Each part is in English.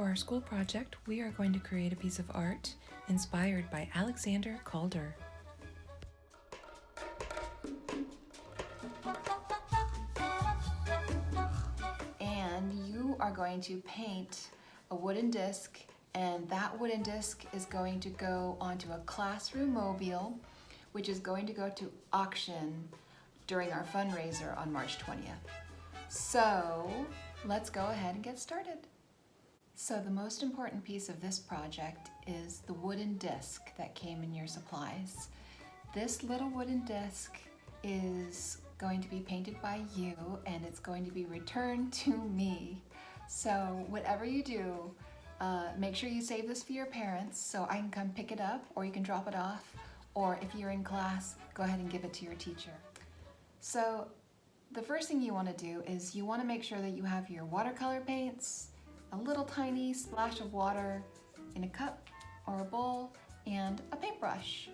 For our school project, we are going to create a piece of art inspired by Alexander Calder. And you are going to paint a wooden disc, and that wooden disc is going to go onto a classroom mobile, which is going to go to auction during our fundraiser on March 20th. So let's go ahead and get started. So the most important piece of this project is the wooden disc that came in your supplies. This little wooden disc is going to be painted by you, and it's going to be returned to me. So whatever you do, make sure you save this for your parents so I can come pick it up, or you can drop it off, or if you're in class, go ahead and give it to your teacher. So the first thing you want to do is you want to make sure that you have your watercolor paints, a little tiny splash of water in a cup or a bowl, and a paintbrush.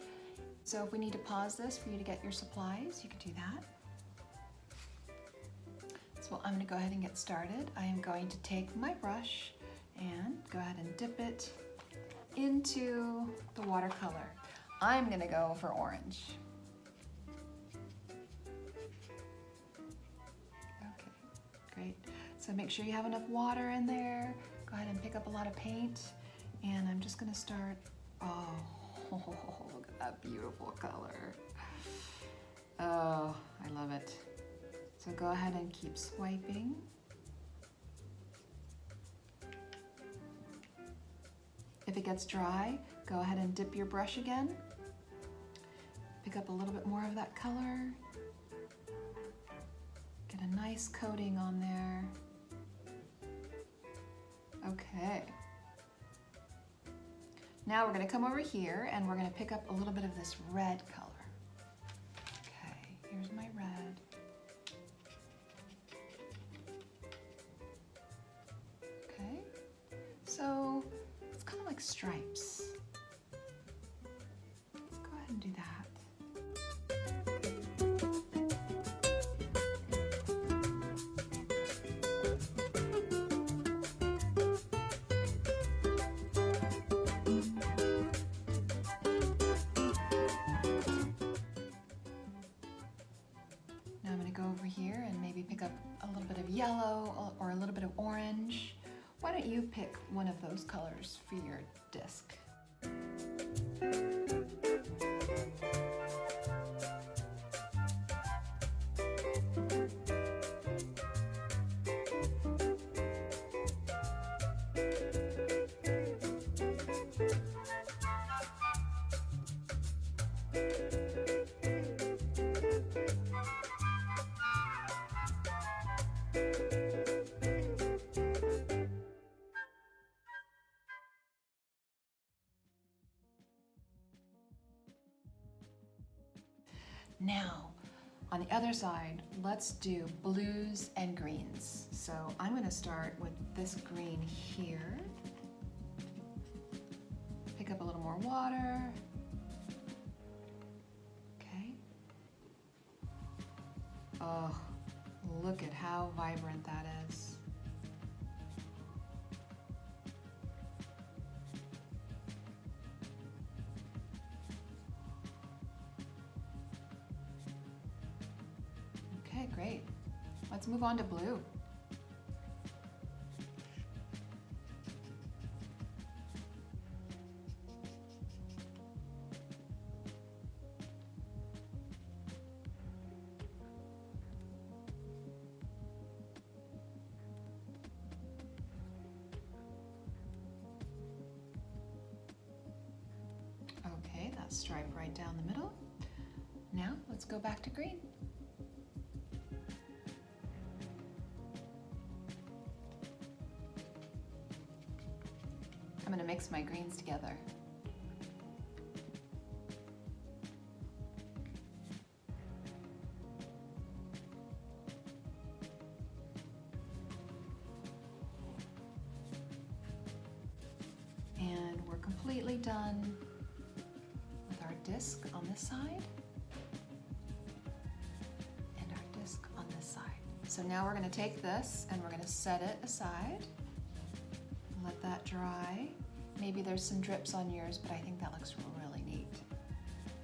So if we need to pause this for you to get your supplies, you can do that. So I'm going to go ahead and get started. I am going to take my brush and go ahead and dip it into the watercolor. I'm going to go for orange. Okay, great. So make sure you have enough water in there. Go ahead and pick up a lot of paint. And I'm just going to start. Oh, look at that beautiful color. Oh, I love it. So go ahead and keep swiping. If it gets dry, go ahead and dip your brush again. Pick up a little bit more of that color. Get a nice coating on there. Okay. Now we're going to come over here and we're going to pick up a little bit of this red color. Okay, here's my red. Okay, so it's kind of like stripes. Let's go ahead and do that. Now I'm going to go over here and maybe pick up a little bit of yellow or a little bit of orange. Why don't you pick one of those colors for your disc? Now, on the other side, let's do blues and greens. So I'm going to start with this green here. Pick up a little more water. Okay. Oh, look at how vibrant that is. Okay, great. Let's move on to blue. Okay, that stripe right down the middle. Now let's go back to green. I'm going to mix my greens together. And we're completely done with our disc on this side and our disc on this side. So now we're going to take this and we're going to set it aside. let that dry. Maybe there's some drips on yours, but I think that looks really neat.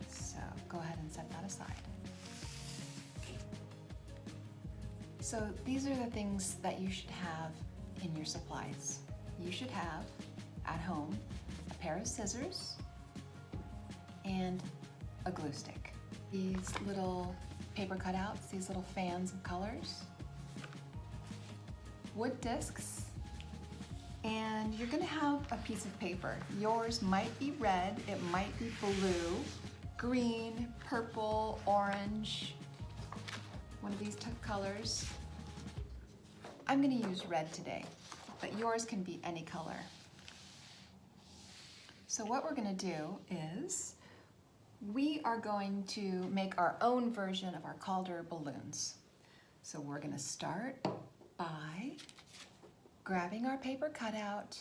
So go ahead and set that aside. So these are the things that you should have in your supplies. You should have at home a pair of scissors and a glue stick. These little paper cutouts, these little fans of colors, wood discs, and you're gonna have a piece of paper. Yours might be red, it might be blue, green, purple, orange, one of these colors. I'm gonna use red today, but yours can be any color. So what we're gonna do is we are going to make our own version of our Calder balloons. So we're gonna start by grabbing our paper cutout,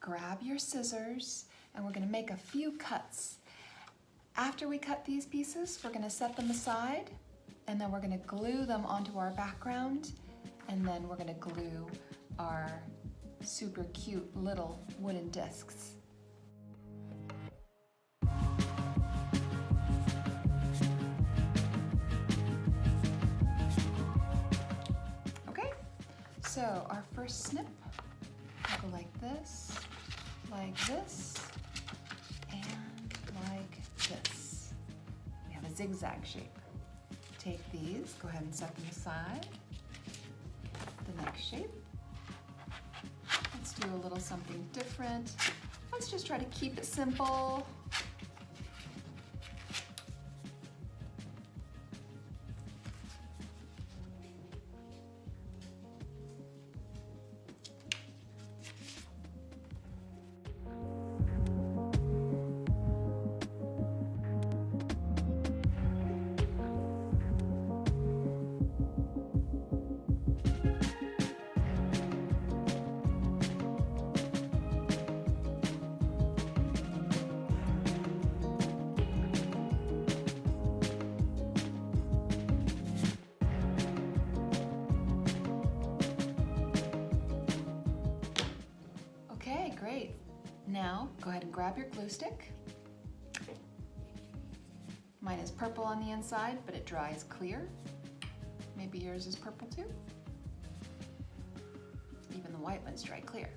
grab your scissors, and we're gonna make a few cuts. After we cut these pieces, we're gonna set them aside, and then we're gonna glue them onto our background, and then we're gonna glue our super cute little wooden discs. Okay, so our first snip will go like this, and like this. We have a zigzag shape. Take these, go ahead and set them aside. The next shape. Let's do a little something different. Let's just try to keep it simple. Okay, great. Now, go ahead and grab your glue stick. Mine is purple on the inside, but it dries clear. Maybe yours is purple too. Even the white ones dry clear.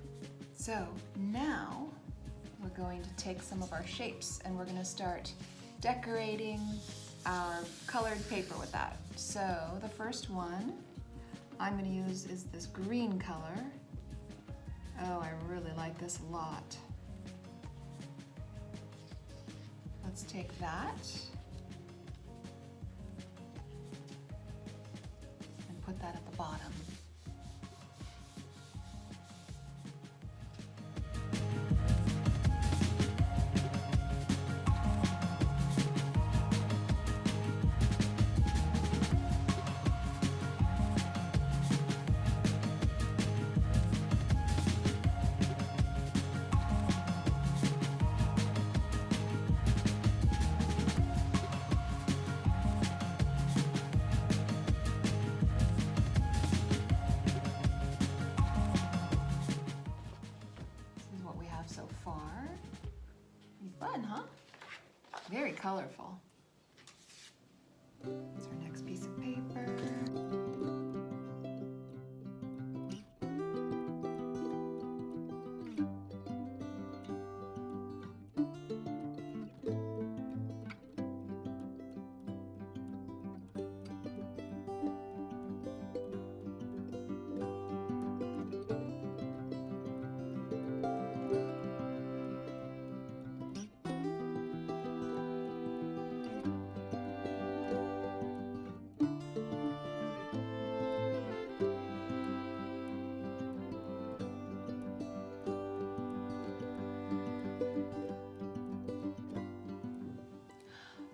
So now we're going to take some of our shapes and we're going to start decorating our colored paper with that. So the first one I'm going to use is this green color. Oh, I really like this a lot. Let's take that and put that at the bottom. Fun, huh? Very colorful. That's our next piece of paper.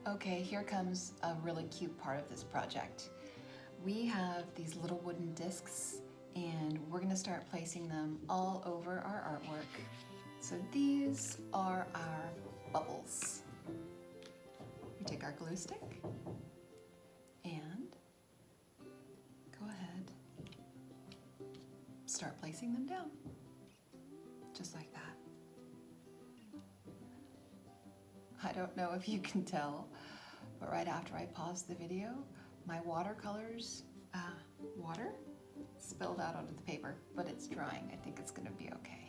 Okay, here comes a really cute part of this project. We have these little wooden discs and we're gonna start placing them all over our artwork. So these are our bubbles. We take our glue stick and go ahead, start placing them down. just like that. I don't know if you can tell, but right after I paused the video, my watercolors, water spilled out onto the paper, but it's drying. I think it's gonna be okay.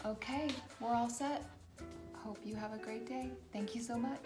Okay, we're all set. Hope you have a great day. Thank you so much.